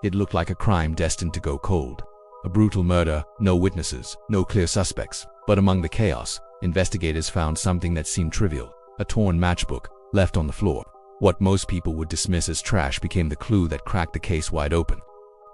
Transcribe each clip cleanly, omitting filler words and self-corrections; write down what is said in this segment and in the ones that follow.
It looked like a crime destined to go cold. A brutal murder, no witnesses, no clear suspects. But among the chaos, investigators found something that seemed trivial: a torn matchbook left on the floor. What most people would dismiss as trash became the clue that cracked the case wide open.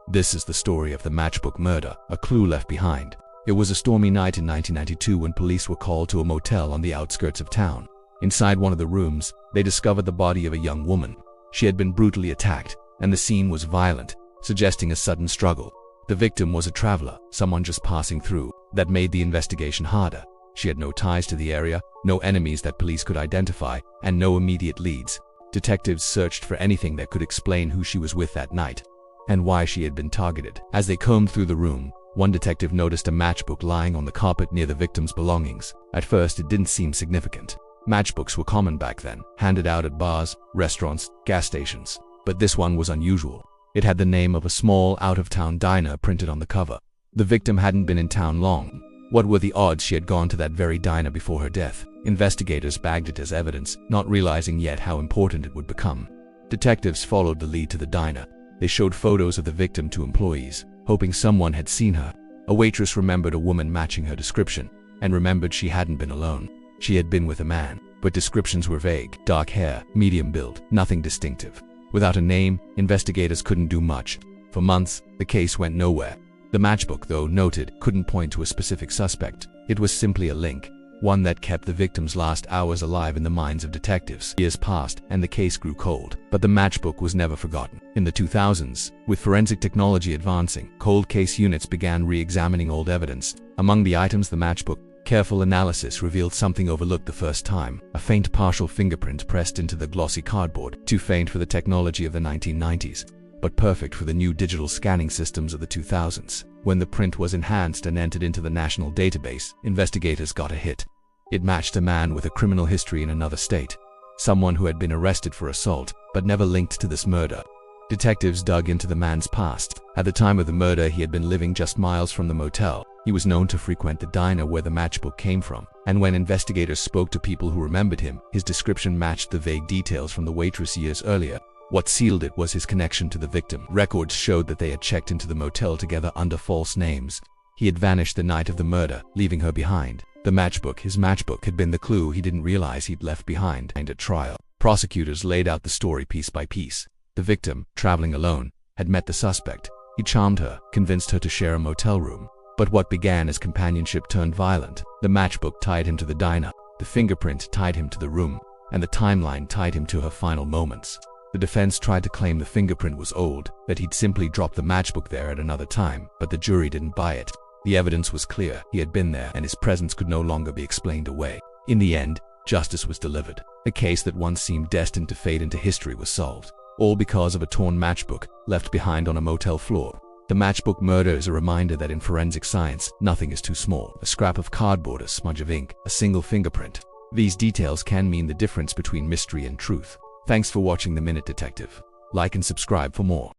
This is the story of the Matchbook murder, a clue left behind. It was a stormy night in 1992 when police were called to a motel on the outskirts of town. Inside one of the rooms, they discovered the body of a young woman. She had been brutally attacked, and the scene was violent, suggesting a sudden struggle. The victim was a traveler, someone just passing through. That made the investigation harder. She had no ties to the area, no enemies that police could identify, and no immediate leads. Detectives searched for anything that could explain who she was with that night, and why she had been targeted. As they combed through the room, one detective noticed a matchbook lying on the carpet near the victim's belongings. At first, it didn't seem significant. Matchbooks were common back then, handed out at bars, restaurants, gas stations. But this one was unusual. It had the name of a small, out-of-town diner printed on the cover. The victim hadn't been in town long. What were the odds she had gone to that very diner before her death? Investigators bagged it as evidence, not realizing yet how important it would become. Detectives followed the lead to the diner. They showed photos of the victim to employees, hoping someone had seen her. A waitress remembered a woman matching her description, and remembered she hadn't been alone. She had been with a man, but descriptions were vague: dark hair, medium build, nothing distinctive. Without a name, investigators couldn't do much. For months, the case went nowhere. The matchbook, though noted, couldn't point to a specific suspect. It was simply a link, one that kept the victim's last hours alive in the minds of detectives. Years passed, and the case grew cold. But the matchbook was never forgotten. In the 2000s, with forensic technology advancing, cold case units began re-examining old evidence. Among the items the matchbook, careful analysis revealed something overlooked the first time: a faint partial fingerprint pressed into the glossy cardboard, too faint for the technology of the 1990s, but perfect for the new digital scanning systems of the 2000s. When the print was enhanced and entered into the national database, investigators got a hit. It matched a man with a criminal history in another state, someone who had been arrested for assault, but never linked to this murder. Detectives dug into the man's past. At the time of the murder, he had been living just miles from the motel. He was known to frequent the diner where the matchbook came from, and when investigators spoke to people who remembered him, his description matched the vague details from the waitress years earlier. What sealed it was his connection to the victim. Records showed that they had checked into the motel together under false names. He had vanished the night of the murder, leaving her behind. The matchbook, his matchbook, had been the clue he didn't realize he'd left behind. And at trial, prosecutors laid out the story piece by piece. The victim, traveling alone, had met the suspect. He charmed her, convinced her to share a motel room. But what began as companionship turned violent. The matchbook tied him to the diner, the fingerprint tied him to the room, and the timeline tied him to her final moments. The defense tried to claim the fingerprint was old, that he'd simply dropped the matchbook there at another time, but the jury didn't buy it. The evidence was clear: he had been there, and his presence could no longer be explained away. In the end, justice was delivered. A case that once seemed destined to fade into history was solved, all because of a torn matchbook left behind on a motel floor. The matchbook murder is a reminder that in forensic science, nothing is too small. A scrap of cardboard, a smudge of ink, a single fingerprint. These details can mean the difference between mystery and truth. Thanks for watching The Minute Detective. Like and subscribe for more.